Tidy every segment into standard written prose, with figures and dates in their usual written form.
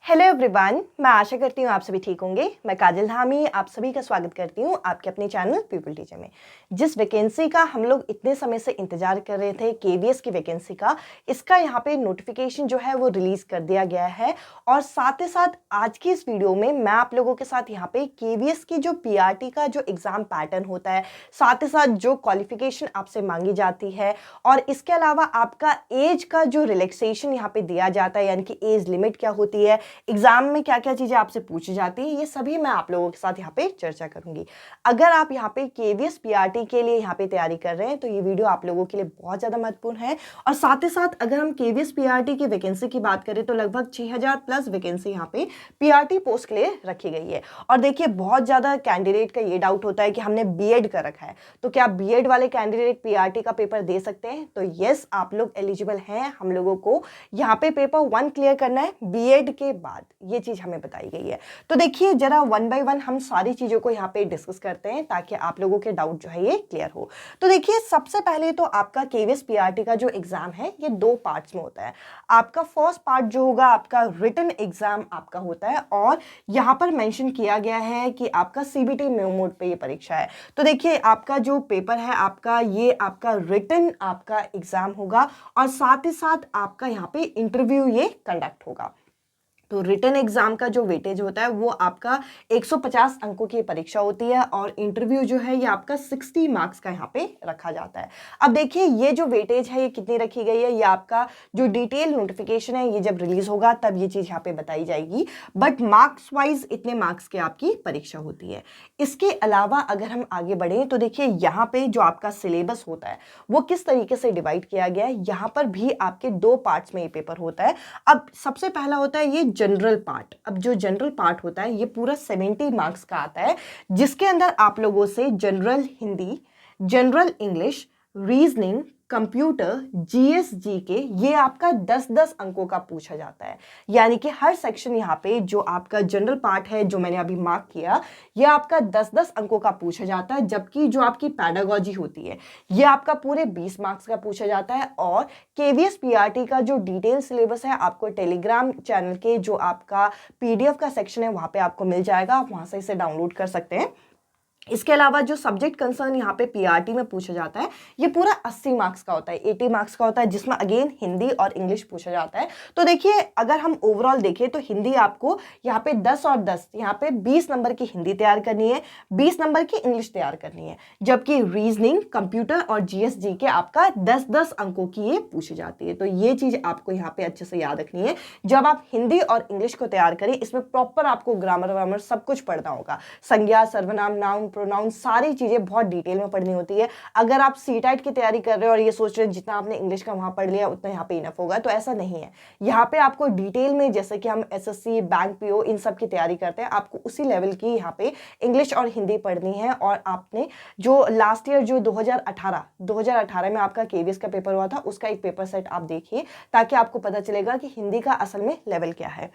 Hello everyone, मैं आशा करती हूँ आप सभी ठीक होंगे। मैं काजल धामी आप सभी का स्वागत करती हूँ आपके अपने चैनल पीपल टीचर में। जिस वैकेंसी का हम लोग इतने समय से इंतजार कर रहे थे, केवीएस की वैकेंसी का, इसका यहाँ पे नोटिफिकेशन जो है वो रिलीज कर दिया गया है। और साथ ही साथ आज की इस वीडियो में मैं आप लोगों के साथ यहाँ पे केवीएस की जो पीआरटी का जो एग्जाम पैटर्न होता है, साथ ही साथ जो क्वालिफिकेशन आपसे मांगी जाती है, और इसके अलावा आपका एज का जो रिलैक्सेशन यहाँ पे दिया जाता है, यानी कि एज लिमिट क्या होती है, एग्जाम में क्या क्या चीजें आपसे पूछी जाती है, ये सभी मैं आप लोगों के साथ यहाँ पे चर्चा करूंगी। अगर आप यहाँ पे केवीएस पीआरटी के लिए यहाँ पे तैयारी कर रहे हैं तो ये वीडियो आप लोगों के लिए बहुत ज्यादा महत्वपूर्ण है। और साथ ही साथ अगर हम केवीएस पीआरटी की वैकेंसी की बात करें तो लगभग 6000 प्लस वैकेंसी यहाँ पे पीआरटी पोस्ट के लिए रखी गई है। और देखिए, बहुत ज्यादा कैंडिडेट का ये डाउट होता है कि हमने बीएड कर रखा है, तो क्या बीएड वाले कैंडिडेट पीआरटी का पेपर दे सकते हैं? तो यस, आप लोग एलिजिबल हैं। हम लोगों को यहाँ पे पेपर 1 क्लियर करना है बीएड के बाद, ये चीज हमें बताई गई है। तो देखिए, जरा 1 बाय 1 हम सारी चीजों को यहाँ पे डिस्कस करते हैं ताकि आप लोगों के डाउट जो है ये क्लियर हो। तो देखिए, सबसे पहले तो आपका केवीएस पीआरटी का जो एग्जाम है ये 2 पार्ट्स में होता है। आपका फर्स्ट पार्ट जो होगा आपका रिटन एग्जाम आपका होता है, और यहाँ पर मेंशन किया गया है कि आपका सीबीटी मोड पे ये परीक्षा है। तो देखिए, आपका जो पेपर है आपका, ये आपका रिटन आपका एग्जाम होगा, और साथ ही साथ आपका यहाँ पे इंटरव्यू ये कंडक्ट होगा। तो रिटन एग्जाम का जो वेटेज होता है वो आपका 150 अंकों की परीक्षा होती है, और इंटरव्यू जो है ये आपका 60 मार्क्स का यहाँ पे रखा जाता है। अब देखिए, ये जो वेटेज है ये कितनी रखी गई है, ये आपका जो डिटेल नोटिफिकेशन है ये जब रिलीज होगा तब ये चीज यहाँ पे बताई जाएगी। बट मार्क्स वाइज इतने मार्क्स की आपकी परीक्षा होती है। इसके अलावा अगर हम आगे बढ़े तो देखिए, यहाँ पे जो आपका सिलेबस होता है वो किस तरीके से डिवाइड किया गया है। यहाँ पर भी आपके 2 पार्ट्स में ये पेपर होता है। अब सबसे पहला होता है ये जनरल पार्ट। अब जो जनरल पार्ट होता है ये पूरा 70 मार्क्स का आता है, जिसके अंदर आप लोगों से general Hindi, general English, reasoning, computer, GS, GK, ये आपका 10-10 अंकों का पूछा जाता है। यानी कि हर सेक्शन यहाँ पे जो आपका जनरल पार्ट है जो मैंने अभी मार्क किया, ये आपका 10-10 अंकों का पूछा जाता है। जबकि जो आपकी पैडागॉजी होती है ये आपका पूरे 20 मार्क्स का पूछा जाता है। और केवीएस पीआरटी का जो डिटेल सिलेबस है आपको टेलीग्राम चैनल के जो आपका पीडीएफ का सेक्शन है वहां पे आपको मिल जाएगा, आप वहां से इसे डाउनलोड कर सकते हैं। इसके अलावा जो सब्जेक्ट कंसर्न यहाँ पे पीआरटी में पूछा जाता है ये पूरा 80 मार्क्स का होता है, 80 मार्क्स का होता है, जिसमें अगेन हिंदी और इंग्लिश पूछा जाता है। तो देखिए, अगर हम ओवरऑल देखें तो हिंदी आपको यहाँ पे 10 और 10, यहाँ पे 20 नंबर की हिंदी तैयार करनी है, 20 नंबर की इंग्लिश तैयार करनी है। जबकि रीजनिंग, कंप्यूटर और जीएस जीके आपका 10-10 अंकों की ये पूछी जाती है। तो ये चीज आपको यहाँ पे अच्छे से याद रखनी है। जब आप हिंदी और इंग्लिश को तैयार करें, इसमें प्रॉपर आपको ग्रामर वामर सब कुछ पढ़ना होगा। संज्ञा, सर्वनाम, नाउन, प्रोनाउन, सारी चीजें बहुत डिटेल में पढ़नी होती है। अगर आप सीटेट की तैयारी कर रहे हो और ये सोच रहे हैं जितना आपने इंग्लिश का वहां पढ़ लिया उतना यहाँ पे इनफ होगा, तो ऐसा नहीं है। यहाँ पे आपको डिटेल में, जैसे कि हम एसएससी, बैंक पीओ, इन सब की तैयारी करते हैं, आपको उसी लेवल की यहाँ पे इंग्लिश और हिंदी पढ़नी है। और आपने जो लास्ट ईयर जो 2018 में आपका केवीएस का पेपर हुआ था, उसका एक पेपर सेट आप देखिए, ताकि आपको पता चलेगा कि हिंदी का असल में लेवल क्या है।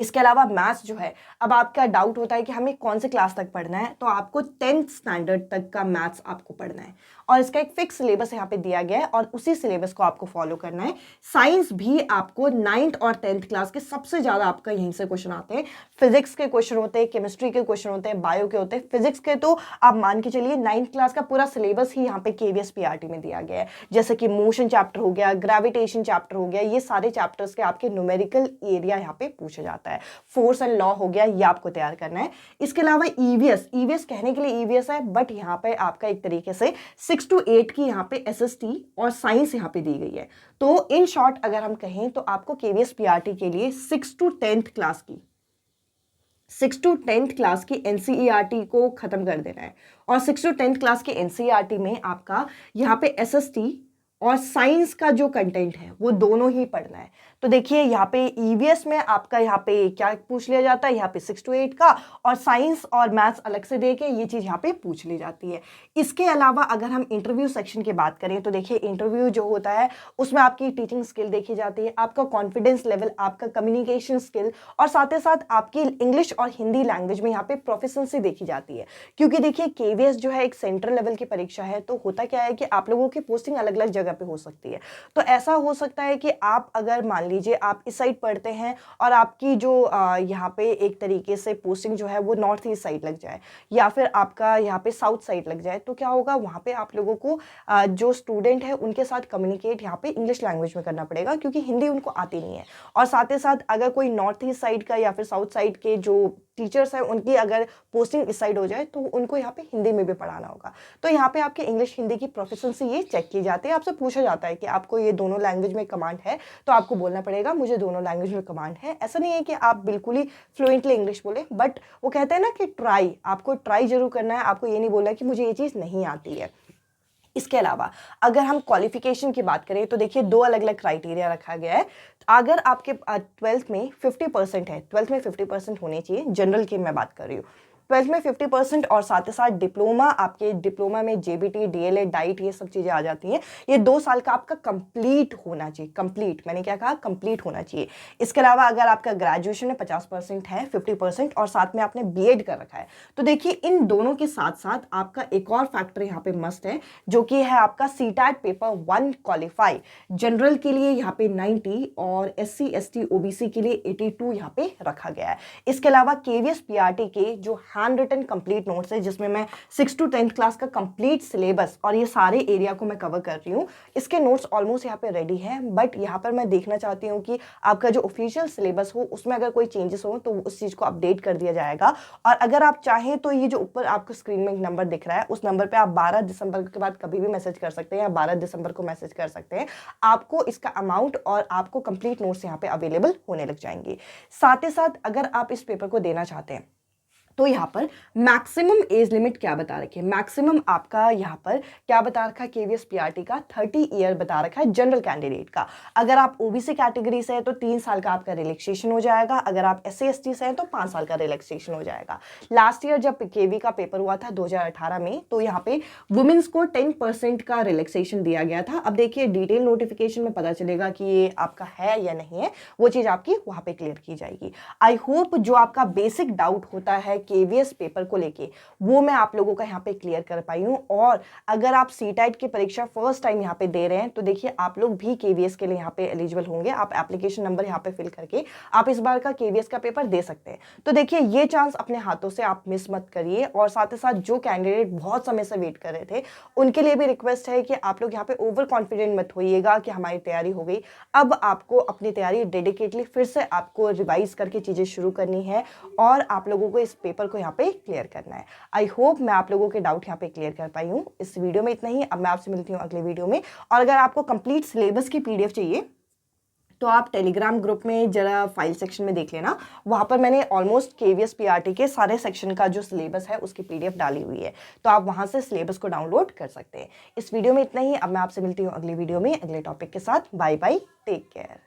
इसके अलावा मैथ्स जो है, अब आपका डाउट होता है कि हमें कौन से क्लास तक पढ़ना है, तो आपको 10th स्टैंडर्ड तक का मैथ्स आपको पढ़ना है, और इसका एक फिक्स सिलेबस यहाँ पे दिया गया है और उसी सिलेबस को आपको फॉलो करना है। साइंस भी आपको 9th और 10th क्लास के सबसे ज्यादा आपका यहीं से क्वेश्चन आते हैं। फिजिक्स के क्वेश्चन होते हैं, केमिस्ट्री के क्वेश्चन होते हैं, बायो के होते हैं। फिजिक्स के तो आप मान के चलिए 9th क्लास का पूरा सिलेबस ही यहाँ पे केवीएस पीआरटी में दिया गया है। जैसे कि मोशन चैप्टर हो गया, ग्रेविटेशन चैप्टर हो गया, ये सारे चैप्टर्स के आपके न्यूमेरिकल एरिया यहाँ पे पूछा जाता है। फोर्स एंड लॉ हो गया, ये आपको तैयार करना है। इसके अलावा ईवीएस कहने के लिए ईवीएस है, बट यहाँ पे आपका एक तरीके से 6 to 8 की यहाँ पे एसएसटी और साइंस यहाँ पे दी गई है। तो इन शॉर्ट अगर हम कहें तो आपको केवीएस पीआरटी के लिए 6 to 10th क्लास की एनसीईआरटी को खत्म कर देना है, और 6 to 10th क्लास की एनसीईआरटी में आपका यहाँ पे एसएसटी और साइंस का जो कंटेंट है वो दोनों ही पढ़ना है। तो देखिए, यहाँ पे ईवीएस में आपका यहाँ पे क्या पूछ लिया जाता है, यहाँ पे 6 to 8 का, और साइंस और मैथ्स अलग से देके ये चीज यहाँ पे पूछ ली जाती है। इसके अलावा अगर हम इंटरव्यू सेक्शन की बात करें तो देखिए, इंटरव्यू जो होता है उसमें आपकी टीचिंग स्किल देखी जाती है, आपका कॉन्फिडेंस लेवल, आपका कम्युनिकेशन स्किल, और साथ ही साथ आपकी इंग्लिश और हिंदी लैंग्वेज में यहाँ पे प्रोफिशिएंसी देखी जाती है। क्योंकि देखिए, केवीएस जो है एक सेंट्रल लेवल की परीक्षा है, तो होता क्या है कि आप लोगों की पोस्टिंग अलग अलग जगह पे हो सकती है। तो ऐसा हो सकता है कि आप अगर मान लीजिए आप इस साइड पढ़ते हैं और आपकी जो यहाँ पे एक तरीके से पोस्टिंग जो है वो नॉर्थ ईस्ट साइड लग जाए या फिर आपका यहाँ पे साउथ साइड लग जाए, तो क्या होगा, वहाँ पे आप लोगों को जो स्टूडेंट है उनके साथ कम्युनिकेट यहाँ पे इंग्लिश लैंग्वेज में करना पड़ेगा, क्योंकि हिंदी उनको आती नहीं है। और साथ ही साथ अगर कोई नॉर्थ ईस्ट साइड का या फिर साउथ साइड के जो टीचर्स हैं उनकी अगर पोस्टिंग इस साइड हो जाए तो उनको यहाँ पे हिंदी में भी पढ़ाना होगा। तो यहाँ पे आपके इंग्लिश हिंदी की प्रोफिशिएंसी ये चेक की जाती है। आपसे पूछा जाता है कि आपको ये दोनों लैंग्वेज में कमांड है, तो आपको बोलना पड़ेगा मुझे दोनों लैंग्वेज में कमांड है। ऐसा नहीं है कि आप बिल्कुल ही फ्लुएंटली इंग्लिश बोले, बट वो कहते हैं ना कि ट्राई, आपको ट्राई जरूर करना है। आपको ये नहीं बोलना कि मुझे ये चीज़ नहीं आती है। इसके अलावा अगर हम क्वालिफिकेशन की बात करें तो देखिए 2 अलग अलग क्राइटेरिया रखा गया है। अगर आपके 12th में 50% है, 12th में 50% होने चाहिए, जनरल की मैं बात कर रही हूँ, 12th में 50% और साथ ही साथ डिप्लोमा, आपके डिप्लोमा में जेबीटी, डीएलएड, डाइट ये सब चीज़ें आ जाती हैं। ये 2 साल का आपका कंप्लीट होना चाहिए, कंप्लीट, मैंने क्या कहा, कंप्लीट होना चाहिए। इसके अलावा अगर आपका ग्रेजुएशन में 50% है, 50% और साथ में आपने बीएड कर रखा है, तो देखिए इन दोनों के साथ साथ आपका एक और फैक्टर यहाँ पे मस्ट है, जो कि है आपका सीटैट पेपर 1 क्वालिफाई। जनरल के लिए यहाँ पे 90 और SC ST OBC के लिए 82 यहाँ पे रखा गया है। इसके अलावा केवीएस पीआरटी के जो हैंड रिटन कंप्लीट नोट्स है, जिसमें मैं 6 to 10th क्लास का कंप्लीट सिलेबस और ये सारे एरिया को मैं कवर कर रही हूँ, इसके नोट्स ऑलमोस्ट यहाँ पे रेडी हैं। बट यहाँ पर मैं देखना चाहती हूँ कि आपका जो ऑफिशियल सिलेबस हो उसमें अगर कोई चेंजेस हो तो उस चीज़ को अपडेट कर दिया जाएगा। और अगर आप चाहें तो ये जो ऊपर आपको स्क्रीन में एक नंबर दिख रहा है, उस नंबर पर आप 12 दिसंबर के बाद कभी भी मैसेज कर सकते हैं या 12 दिसंबर को मैसेज कर सकते हैं। आपको इसका अमाउंट और आपको कंप्लीट नोट्स यहाँ पे अवेलेबल होने लग जाएंगे। साथ ही साथ अगर आप इस पेपर को देना चाहते हैं तो यहाँ पर मैक्सिमम एज लिमिट क्या बता रखी है, मैक्सिमम आपका यहाँ पर क्या बता रखा है, केवीएस पीआरटी का 30 ईयर बता रखा है जनरल कैंडिडेट का। अगर आप ओबीसी कैटेगरी से हैं तो 3 साल का आपका रिलैक्सेशन हो जाएगा, अगर आप SC ST से हैं तो 5 साल का रिलैक्सेशन हो जाएगा। लास्ट ईयर जब केवी का पेपर हुआ था 2018 में, तो यहाँ पे वुमेन्स को 10% का रिलैक्सेशन दिया गया था। अब देखिए डिटेल नोटिफिकेशन में पता चलेगा कि ये आपका है या नहीं है, वो चीज़ आपकी वहाँ पे क्लियर की जाएगी। आई होप जो आपका बेसिक डाउट होता है केवीएस पेपर को लेके वो मैं आप लोगों का यहाँ पे क्लियर कर पाई हूँ। और अगर आप सीटेट की परीक्षा फर्स्ट टाइम यहाँ पे दे रहे हैं तो देखिए आप लोग भी केवीएस के लिए यहाँ पे एलिजिबल होंगे। आप एप्लीकेशन नंबर यहाँ पे फिल करके आप इस बार का केवीएस का पेपर दे सकते हैं। तो देखिए ये चांस अपने हाथों से आप मिस मत करिए। और साथ ही साथ जो कैंडिडेट बहुत समय से वेट कर रहे थे उनके लिए भी रिक्वेस्ट है कि आप लोग यहाँ पे ओवर कॉन्फिडेंट मत होइएगा कि हमारी तैयारी हो गई। अब आपको अपनी तैयारी डेडिकेटली फिर से आपको रिवाइज करके चीजें शुरू करनी है और आप लोगों को इस पेपर को यहाँ पे क्लियर करना है। आई होप मैं आप लोगों के डाउट यहाँ पे क्लियर कर पाई हूँ। इस वीडियो में इतना ही। अब मैं आपसे मिलती हूँ अगले वीडियो में। और अगर आपको कंप्लीट सिलेबस की PDF चाहिए तो आप टेलीग्राम ग्रुप में जरा फाइल सेक्शन में देख लेना, वहाँ पर मैंने ऑलमोस्ट केवीएस पीआरटी के सारे सेक्शन का जो सिलेबस है उसकी PDF डाली हुई है, तो आप वहाँ से सिलेबस को डाउनलोड कर सकते हैं। इस वीडियो में इतना ही। अब मैं आपसे मिलती हूँ अगली वीडियो में अगले टॉपिक के साथ। Bye bye, take care.